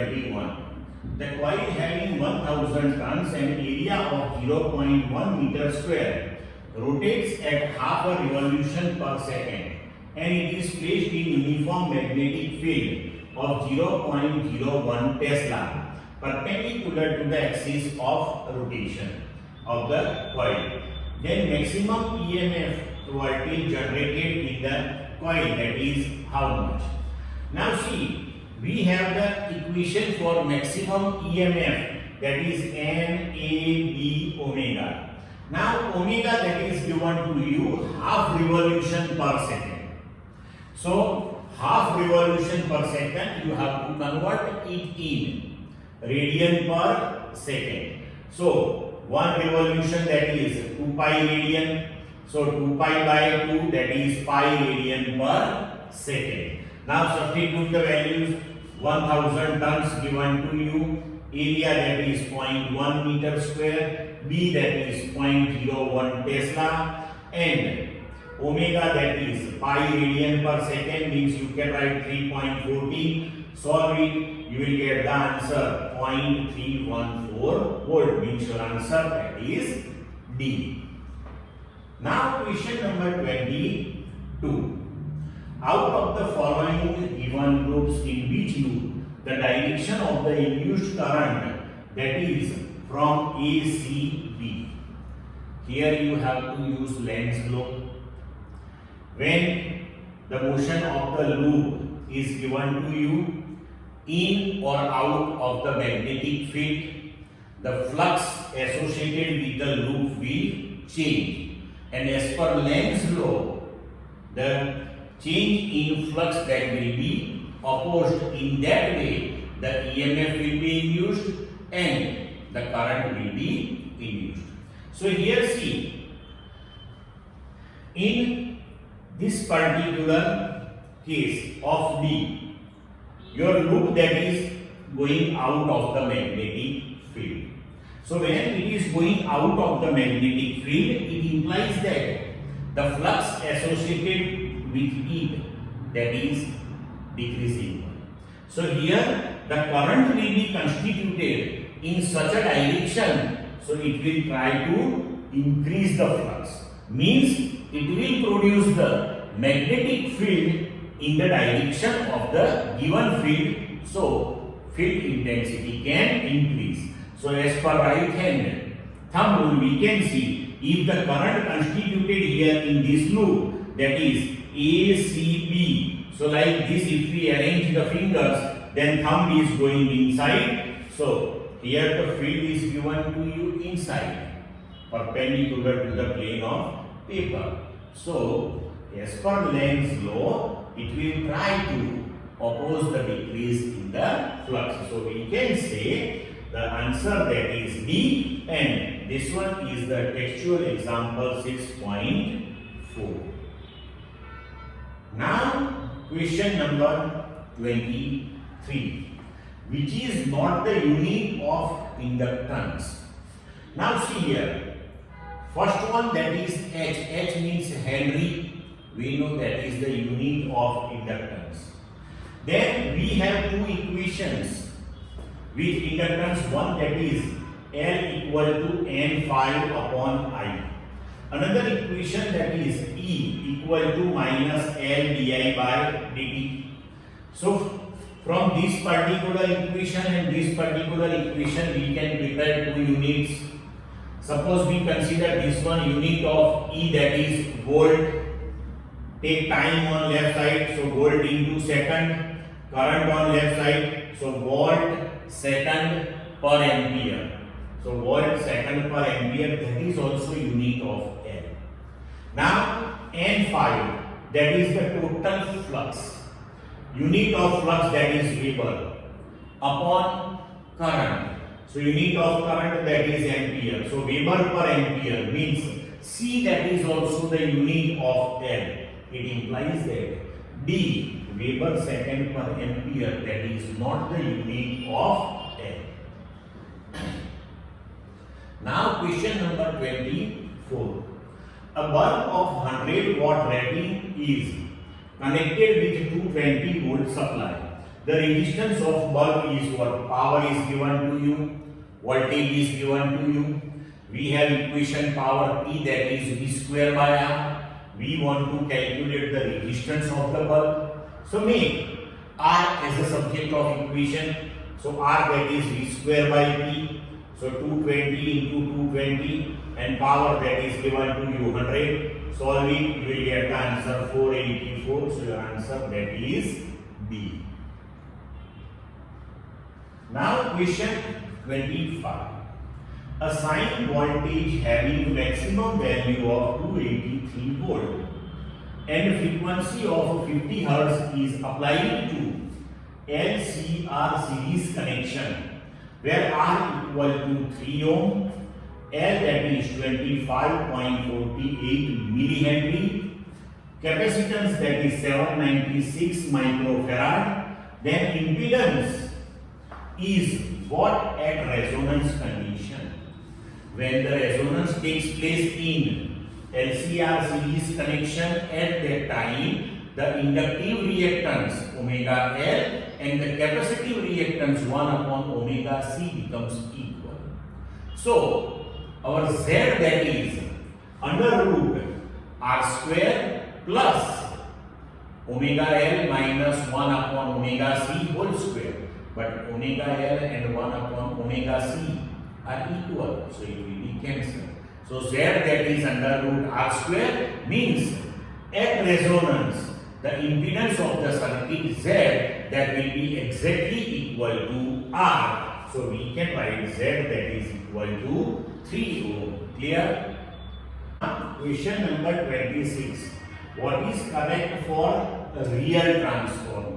21. The coil having 1000 turns and area of 0.1 meter square rotates at half a revolution per second, and it is placed in uniform magnetic field of 0.01 Tesla perpendicular to the axis of rotation of the coil. Then maximum EMF voltage generated in the coil, that is how much. Now see, we have the equation for maximum EMF, that is NAB omega. Now omega, that is given to you half revolution per second. So half revolution per second, you have to convert it in radian per second. So one revolution, that is 2 pi radian. So 2 pi by 2, that is pi radian per second. Now substitute the values. 1000 turns given to you, area that is 0.1 meter square, B that is 0.01 Tesla, and omega that is pi radian per second, means you can write 3.14. Solve it, you will get the answer 0.314 volt, means your answer that is D. Now question number 22. Out of the following given loops, in which loop the direction of the induced current, that is from A, C, B. Here you have to use Lenz's law. When the motion of the loop is given to you in or out of the magnetic field, the flux associated with the loop will change. And as per Lenz's law, the change in flux that will be opposed. In that way, the EMF will be induced and the current will be induced. So here see, in this particular case of D, your loop that is going out of the magnetic field. So when it is going out of the magnetic field, it implies that the flux associated with it, that is decreasing. So here the current will be constituted in such a direction, so it will try to increase the flux, means it will produce the magnetic field in the direction of the given field, so field intensity can increase. So as per right hand thumb rule, we can see if the current constituted here in this loop, that is ACB. So like this, if we arrange the fingers, then thumb is going inside. So here the field is given to you inside, perpendicular to the plane of paper. So as per Lenz's law, it will try to oppose the decrease in the flux. So we can say the answer that is D, and this one is the textual example 6.4. Now question number 23, which is not the unit of inductance. Now see here, first one, that is H. H means Henry. We know that is the unit of inductance. Then we have two equations with inductance. One, that is L equal to N5 upon I. Another equation, that is E equal to minus L di by dt. So from this particular equation and this particular equation, we can prepare two units. Suppose we consider this one unit of E, that is volt. Take time on left side, so volt into second. Current on left side, so volt second per ampere. So volt second per ampere, that is also unit of L. Now N5, that is the total flux. Unit of flux, that is Weber, upon current. So unit of current, that is ampere. So Weber per ampere means C, that is also the unit of L. It implies that D, Weber second per ampere, that is not the unit of L. Now question number 24. A bulb of 100 watt rating is connected with 220 volt supply. The resistance of bulb is what? Power is given to you, voltage is given to you. We have equation power P, that is V square by R. We want to calculate the resistance of the bulb. So make R as a subject of equation. So R, that is V square by P. So 220 into 220, and power that is given to you 100. Solve it, you will get the answer 484. So your answer, that is B. Now question 25. A sine voltage having maximum value of 283 volt and frequency of 50 Hz is applied to LCR series connection, where R equal to 3 ohm, L that is 25.48 millihenry, capacitance that is 796 microfarad, then impedance is what at resonance condition. When the resonance takes place in LCR series connection, at that time the inductive reactance omega L and the capacitive reactance 1 upon omega C becomes equal. So our Z, that is under root R square plus omega L minus 1 upon omega C whole square. But omega L and 1 upon omega C are equal, so it will be cancelled. So Z, that is under root R square, means at resonance the impedance of the circuit Z, that will be exactly equal to R. So we can write Z, that is equal to 3 ohm. Clear? Question number 26. What is correct for a real transformer?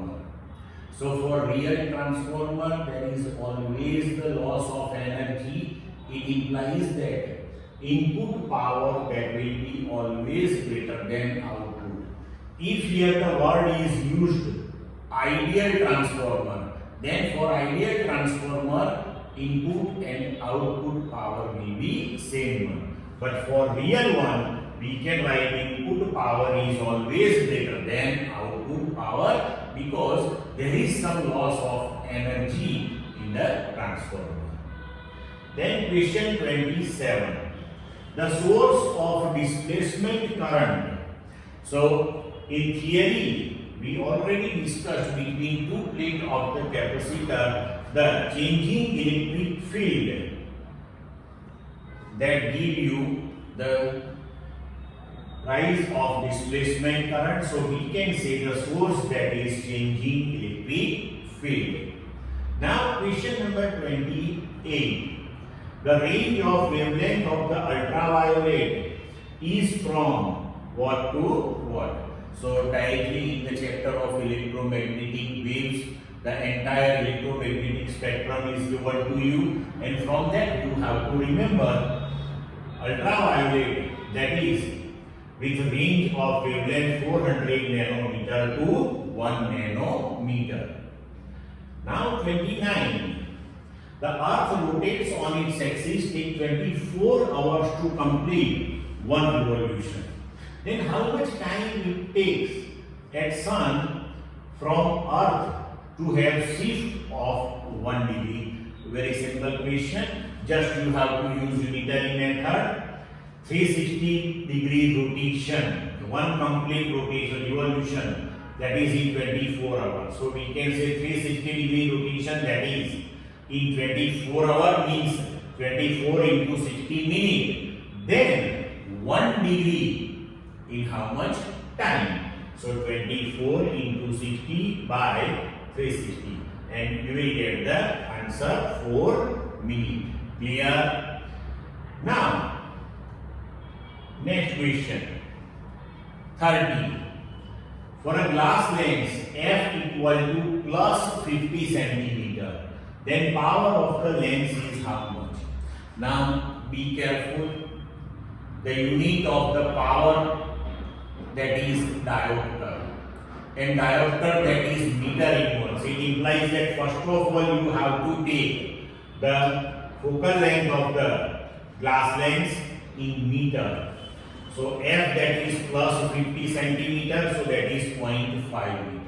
So for real transformer, there is always the loss of energy. It implies that input power that will be always greater than output. If here the word is used ideal transformer, then for ideal transformer input and output power will be same one. But for real one, we can write input power is always greater than output power, because there is some loss of energy in the transformer. Then question 27. The source of displacement current. So in theory, we already discussed between two plates of the capacitor the changing electric field that give you the rise of displacement current. So we can say the source, that is changing electric field. Now question number 28. The range of wavelength of the ultraviolet is from what to what? So directly in the chapter of electromagnetic waves, the entire electromagnetic spectrum is given to you, and from that you have to remember ultraviolet, that is with range of wavelength 400 nanometer to 1 nanometer. Now 29. The earth rotates on its axis, take 24 hours to complete one revolution. Then how much time it takes at sun from earth to have shift of 1 degree? Very simple question. Just you have to use unitary method. 360 degree rotation, one complete rotation, revolution, that is in 24 hours. So we can say 360 degree rotation, that is in 24 hours means 24 into 60 minutes. Then 1 degree in how much time? So 24 into 60 by 360, and you will get the answer 4 minutes. Clear? Now next question 30. For a glass lens f equal to plus 50 centimeter, then power of the lens is how much? Now be careful. The unit of the power, that is diopter, and diopter, that is meter inverse. It implies that first of all you have to take the focal length of the glass lens in meter. So f, that is plus 50 centimeter, so that is 0.5 meter.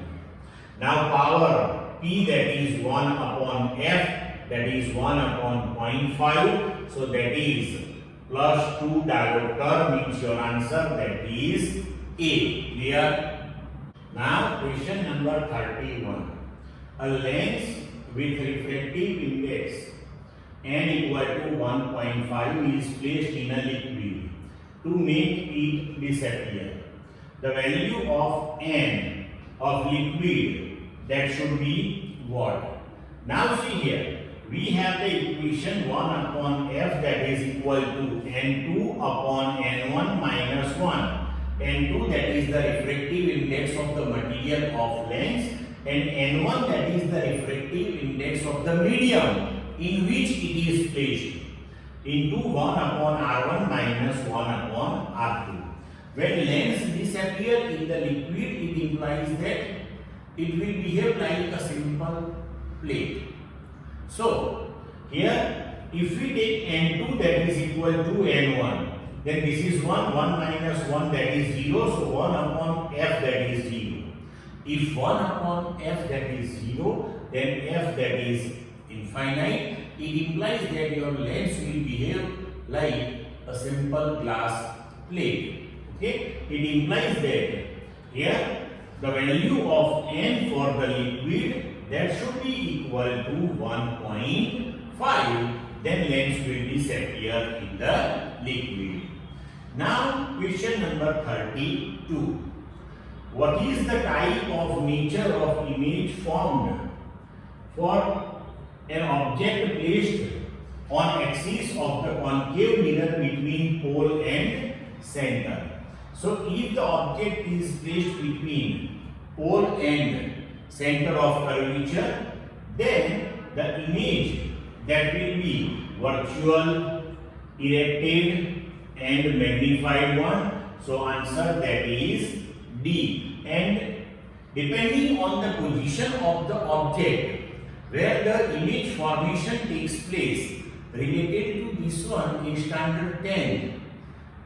Now power, P, that is 1 upon F, that is 1 upon 0.5. So that is plus 2 diopter, means your answer that is A. Clear? Now question number 31. A lens with refractive index n equal to 1.5 is placed in a liquid to make it disappear. The value of n of liquid, that should be what? Now see here, we have the equation 1 upon f, that is equal to n2 upon n1 minus 1. n2, that is the refractive index of the material of lens, and n1, that is the refractive index of the medium in which it is placed, into 1 upon r1 minus 1 upon r2. When lens disappear in the liquid, it implies that it will behave like a simple plate. So here, if we take n2, that is equal to n1, then this is 1 minus 1, that is 0, so 1 upon f, that is 0. If 1 upon f, that is 0, then f, that is infinite, it implies that your lens will behave like a simple glass plate. Okay, it implies that here the value of n for the liquid, that should be equal to 1.5, then lens will disappear in the liquid. Now question number 32. What is the type of nature of image formed for an object placed on axis of the concave mirror between pole and center? So if the object is placed between pole and center of curvature, then the image, that will be virtual, erected and magnified one. So answer, that is D. And depending on the position of the object where the image formation takes place, related to this one in standard 10,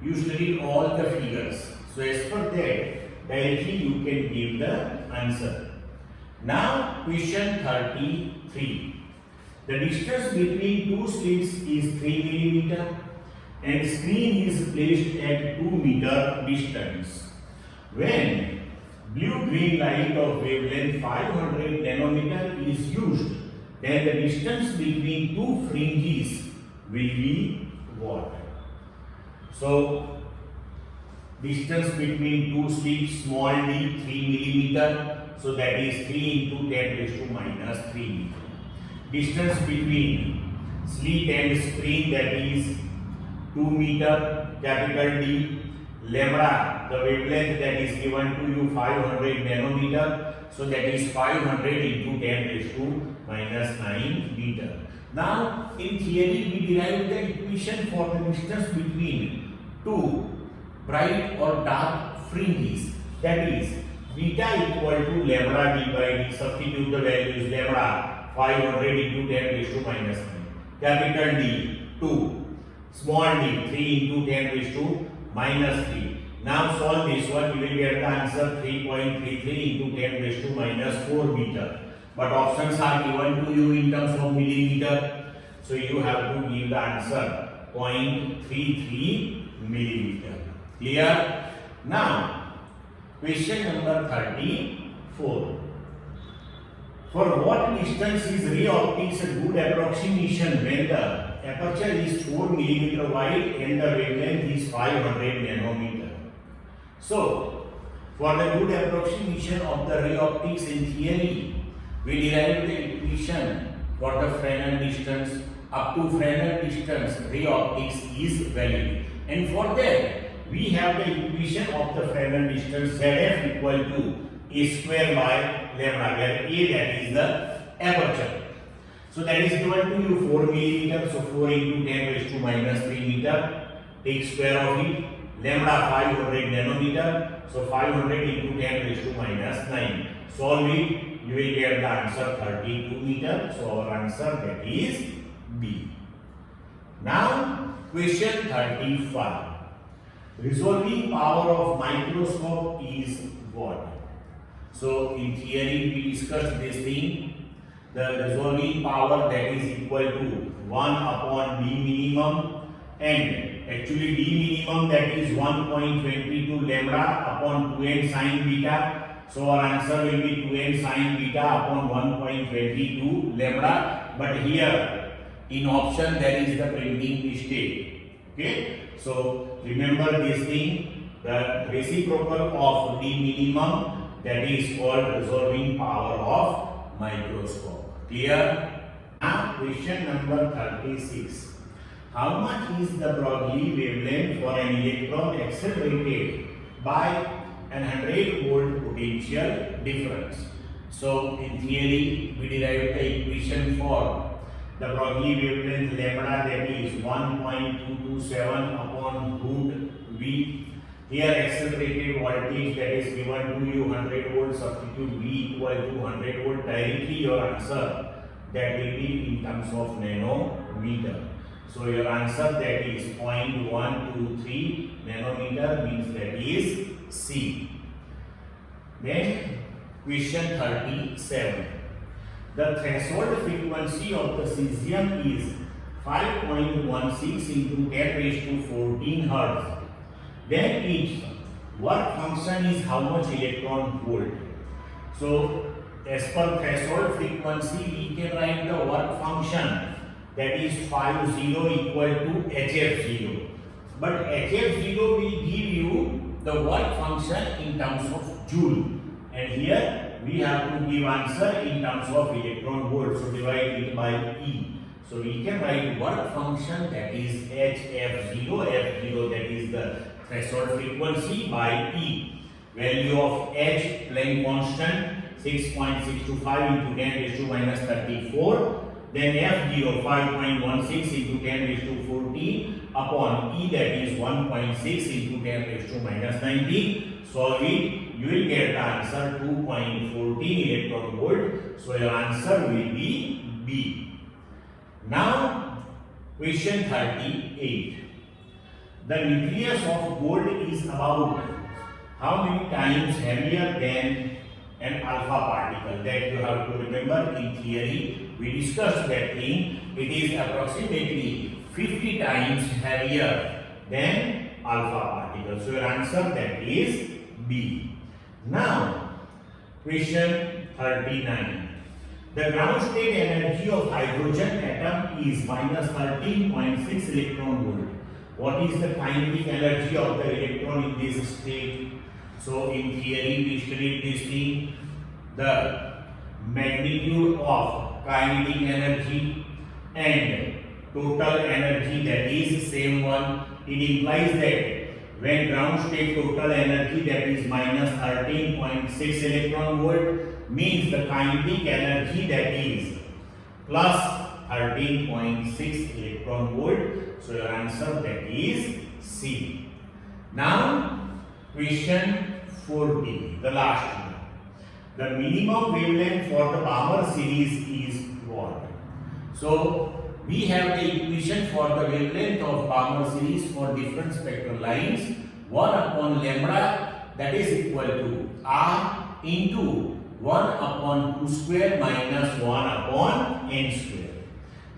you studied all the figures. So as per that, directly you can give the answer. Now question 33. The distance between two slits is 3 mm and screen is placed at 2 meter distance. When blue-green light of wavelength 500 nanometer is used, then the distance between two fringes will be what? So distance between two slits, small d, 3 mm, so that is 3 into 10 raised to minus 3 meter. Distance between slit and screen, that is 2 meter, capital D. Lambda, the wavelength that is given to you 500 nanometer, so that is 500 into 10 raised to minus 9 meter. Now in theory we derived the equation for the distance between two bright or dark fringes, that is beta equal to lambda d by d. Substitute the values: lambda 500 into 10 raised to minus 9, capital D 2, small d 3 into 10 raised to minus 3. Now solve this one, you will get the answer 3.33 into 10 raised to minus 4 meter. But options are given to you in terms of millimeter, so you have to give the answer 0.33 millimeter. Clear? Now question number 34. For what distance is ray optics a good approximation when the aperture is 4 mm wide and the wavelength is 500 nanometer? So for the good approximation of the ray optics in theory, we derived the equation for the Fresnel distance. Up to Fresnel distance, ray optics is valid, and for that we have the equation of the Fresnel distance ZF equal to A square by lambda, where A, that is the aperture. So that is given to you 4 mm, so 4 into 10 raised to minus 3 meter. Take square of it. Lambda 500 nanometer, so 500 into 10 raised to minus 9. Solve it, you will get the answer 32 meter. So our answer, that is B. Now question 35. Resolving power of microscope is what? So in theory we discussed this thing. the resolving power that is equal to 1 upon d minimum, and actually d minimum that is 1.22 lambda upon 2n sin beta. So our answer will be 2n sin beta upon 1.22 lambda, but here in option there is the printing mistake. Okay, so remember this thing, the reciprocal of d minimum, that is called resolving power of microscope. Clear? Now question number 36. How much is the Broglie wavelength for an electron accelerated by an 100-volt potential difference? So in theory we derived the equation for the Broglie wavelength lambda, that is 1.227 upon root v. Here accelerated voltage that is given to you 100 volt, substitute v equal to 100 volt, directly your answer that will be in terms of nanometer. So your answer that is 0.123 nanometer, means that is C. Then question 37. The threshold frequency of the cesium is 5.16 into 10 raised to 14 Hertz. Then its work function is how much electron volt? So as per threshold frequency we can write the work function, that is 50 equal to HF0. But HF0 will give you the work function in terms of joule, and here we have to give answer in terms of electron volt, so divide it by E. So we can write work function, that is HF0, F0 that is the threshold frequency, by E. Value of H, Planck constant, 6.625 into 10 raised to minus 34. Then F0, 5.16 into 10 raised to 14 upon E, that is 1.6 into 10 raised to minus 19. Solve it, you will get the answer 2.14 electron volt. So your answer will be B. Now question 38. The nucleus of gold is about how many times heavier than an alpha particle? That you have to remember. In theory we discussed that thing. It is approximately 50 times heavier than alpha particle. So your answer that is B. Now question 39. The ground state energy of hydrogen atom is minus 13.6 electron volt. What is the kinetic energy of the electron in this state? So in theory we studied this thing, the magnitude of kinetic energy and total energy, that is same one. It implies that when ground state total energy that is minus 13.6 electron volt, means the kinetic energy that is plus 13.6 electron volt. So your answer that is C. Now question 40, the last one. The minimum wavelength for the Balmer series is what? So we have the equation for the wavelength of Balmer series for different spectral lines. 1 upon lambda, that is equal to R into 1 upon 2 square minus 1 upon n square.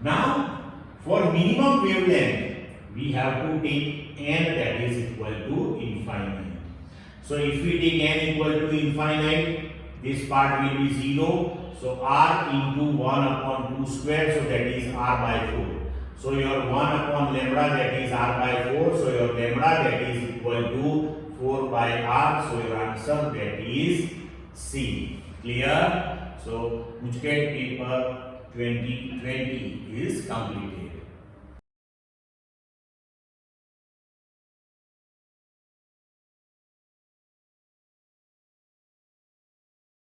Now for minimum wavelength we have to take n that is equal to infinite. So if we take n equal to infinite, this part will be 0. So R into 1 upon 2 square, so that is R by 4. So your 1 upon lambda, that is R by 4. So your lambda that is equal to 4 by R. So your answer that is C. Clear? So GUJCET paper 2020 is completed.